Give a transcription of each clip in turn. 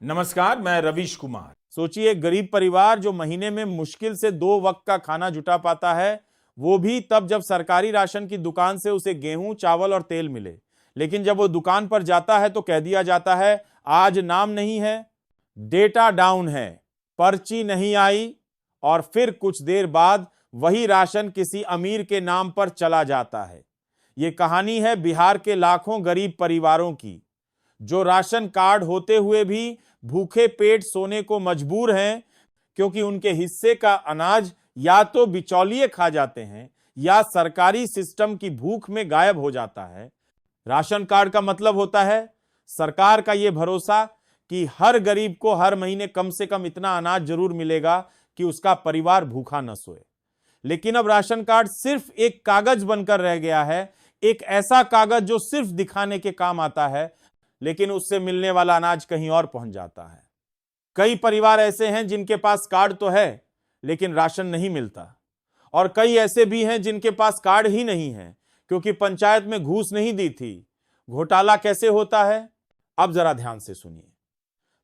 नमस्कार, मैं रवीश कुमार। सोचिए, गरीब परिवार जो महीने में मुश्किल से 2 वक्त का खाना जुटा पाता है, वो भी तब जब सरकारी राशन की दुकान से उसे गेहूं, चावल और तेल मिले। लेकिन जब वो दुकान पर जाता है तो कह दिया जाता है, आज नाम नहीं है, डेटा डाउन है, पर्ची नहीं आई, और फिर कुछ देर बाद वही राशन किसी अमीर के नाम पर चला जाता है। ये कहानी है बिहार के लाखों गरीब परिवारों की, जो राशन कार्ड होते हुए भी भूखे पेट सोने को मजबूर हैं, क्योंकि उनके हिस्से का अनाज या तो बिचौलिए खा जाते हैं या सरकारी सिस्टम की भूख में गायब हो जाता है। राशन कार्ड का मतलब होता है सरकार का यह भरोसा कि हर गरीब को हर महीने कम से कम इतना अनाज जरूर मिलेगा कि उसका परिवार भूखा न सोए। लेकिन अब राशन कार्ड सिर्फ एक कागज बनकर रह गया है, एक ऐसा कागज जो सिर्फ दिखाने के काम आता है, लेकिन उससे मिलने वाला अनाज कहीं और पहुंच जाता है। कई परिवार ऐसे हैं जिनके पास कार्ड तो है लेकिन राशन नहीं मिलता, और कई ऐसे भी हैं जिनके पास कार्ड ही नहीं है क्योंकि पंचायत में घूस नहीं दी थी। घोटाला कैसे होता है, अब जरा ध्यान से सुनिए।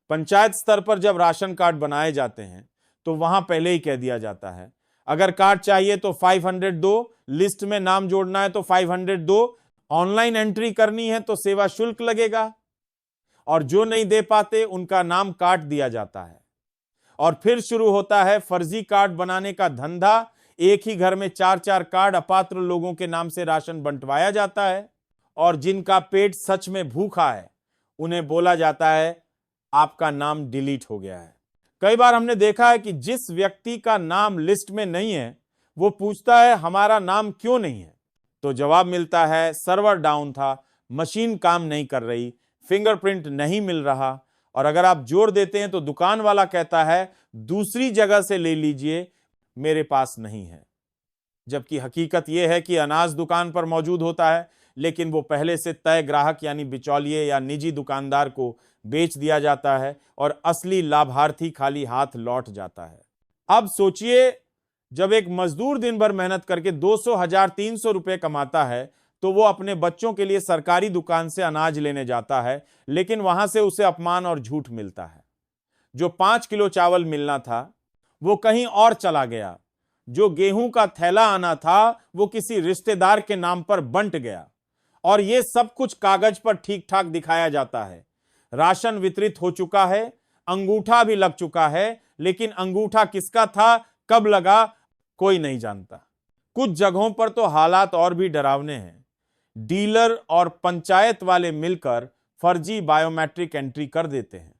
पंचायत स्तर पर जब राशन कार्ड बनाए जाते हैं तो वहां पहले ही कह दिया जाता है, अगर कार्ड चाहिए तो 500 दो, लिस्ट में नाम जोड़ना है तो 500 दो, ऑनलाइन एंट्री करनी है तो सेवा शुल्क लगेगा, और जो नहीं दे पाते उनका नाम काट दिया जाता है। और फिर शुरू होता है फर्जी कार्ड बनाने का धंधा। एक ही घर में 4-4 कार्ड अपात्र लोगों के नाम से राशन बंटवाया जाता है, और जिनका पेट सच में भूखा है उन्हें बोला जाता है आपका नाम डिलीट हो गया है। कई बार हमने देखा है कि जिस व्यक्ति का नाम लिस्ट में नहीं है वो पूछता है हमारा नाम क्यों नहीं है, तो जवाब मिलता है सर्वर डाउन था, मशीन काम नहीं कर रही, फिंगरप्रिंट नहीं मिल रहा। और अगर आप जोड़ देते हैं तो दुकान वाला कहता है दूसरी जगह से ले लीजिए, मेरे पास नहीं है। जबकि हकीकत यह है कि अनाज दुकान पर मौजूद होता है, लेकिन वो पहले से तय ग्राहक यानी बिचौलिए या निजी दुकानदार को बेच दिया जाता है और असली लाभार्थी खाली हाथ लौट जाता है। अब सोचिए, जब एक मजदूर दिन भर मेहनत करके 200, 1000, 300 रुपए कमाता है तो वो अपने बच्चों के लिए सरकारी दुकान से अनाज लेने जाता है, लेकिन वहां से उसे अपमान और झूठ मिलता है। जो 5 किलो चावल मिलना था वो कहीं और चला गया, जो गेहूं का थैला आना था वो किसी रिश्तेदार के नाम पर बंट गया, और ये सब कुछ कागज पर ठीक ठाक दिखाया जाता है। राशन वितरित हो चुका है, अंगूठा भी लग चुका है, लेकिन अंगूठा किसका था, कब लगा, कोई नहीं जानता। कुछ जगहों पर तो हालात और भी डरावने हैं। डीलर और पंचायत वाले मिलकर फर्जी बायोमेट्रिक एंट्री कर देते हैं।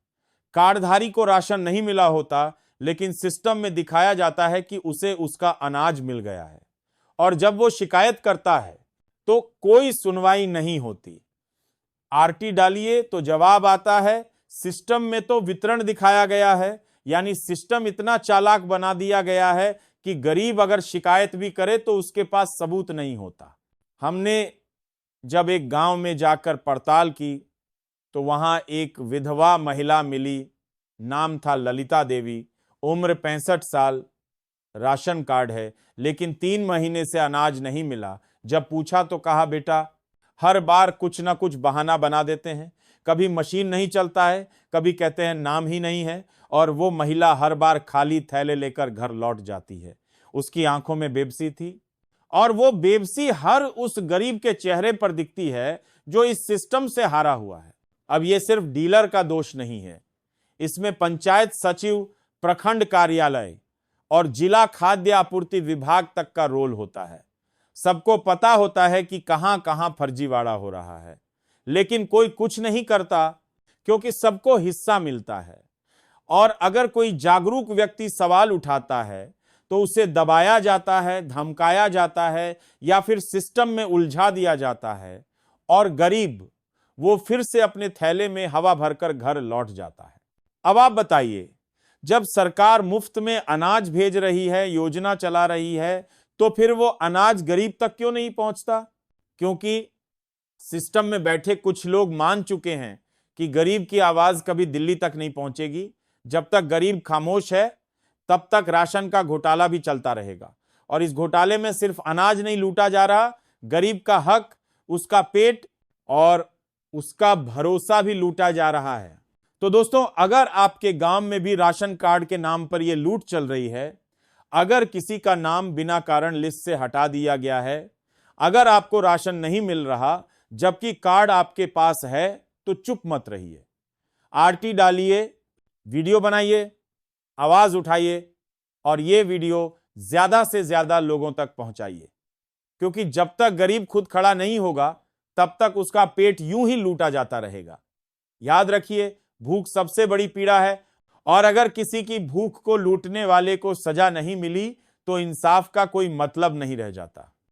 कार्डधारी को राशन नहीं मिला होता, लेकिन सिस्टम में दिखाया जाता है कि उसे उसका अनाज मिल गया है, और जब वो शिकायत करता है तो कोई सुनवाई नहीं होती। आरटी डालिए तो जवाब आता है सिस्टम में तो वितरण दिखाया गया है। यानी सिस्टम इतना चालाक बना दिया गया है कि गरीब अगर शिकायत भी करे तो उसके पास सबूत नहीं होता। हमने जब एक गांव में जाकर पड़ताल की तो वहां एक विधवा महिला मिली, नाम था ललिता देवी, उम्र 65 साल, राशन कार्ड है, लेकिन 3 महीने से अनाज नहीं मिला। जब पूछा तो कहा बेटा हर बार कुछ ना कुछ बहाना बना देते हैं, कभी मशीन नहीं चलता है, कभी कहते हैं नाम ही नहीं है, और वो महिला हर बार खाली थैले लेकर घर लौट जाती है। उसकी आंखों में बेबसी थी, और वो बेबसी हर उस गरीब के चेहरे पर दिखती है जो इस सिस्टम से हारा हुआ है। अब ये सिर्फ डीलर का दोष नहीं है, इसमें पंचायत सचिव, प्रखंड कार्यालय और जिला खाद्य आपूर्ति विभाग तक का रोल होता है। सबको पता होता है कि कहां कहां फर्जीवाड़ा हो रहा है, लेकिन कोई कुछ नहीं करता क्योंकि सबको हिस्सा मिलता है। और अगर कोई जागरूक व्यक्ति सवाल उठाता है तो उसे दबाया जाता है, धमकाया जाता है, या फिर सिस्टम में उलझा दिया जाता है, और गरीब वो फिर से अपने थैले में हवा भरकर घर लौट जाता है। अब आप बताइए, जब सरकार मुफ्त में अनाज भेज रही है, योजना चला रही है, तो फिर वो अनाज गरीब तक क्यों नहीं पहुंचता? क्योंकि सिस्टम में बैठे कुछ लोग मान चुके हैं कि गरीब की आवाज कभी दिल्ली तक नहीं पहुंचेगी। जब तक गरीब खामोश है तब तक राशन का घोटाला भी चलता रहेगा, और इस घोटाले में सिर्फ अनाज नहीं लूटा जा रहा, गरीब का हक, उसका पेट और उसका भरोसा भी लूटा जा रहा है। तो दोस्तों, अगर आपके गांव में भी राशन कार्ड के नाम पर यह लूट चल रही है, अगर किसी का नाम बिना कारण लिस्ट से हटा दिया गया है, अगर आपको राशन नहीं मिल रहा जबकि कार्ड आपके पास है, तो चुप मत रहिए। आरटी डालिए, वीडियो बनाइए, आवाज उठाइए और यह वीडियो ज्यादा से ज्यादा लोगों तक पहुंचाइए, क्योंकि जब तक गरीब खुद खड़ा नहीं होगा तब तक उसका पेट यूं ही लूटा जाता रहेगा। याद रखिए, भूख सबसे बड़ी पीड़ा है और अगर किसी की भूख को लूटने वाले को सजा नहीं मिली तो इंसाफ का कोई मतलब नहीं रह जाता।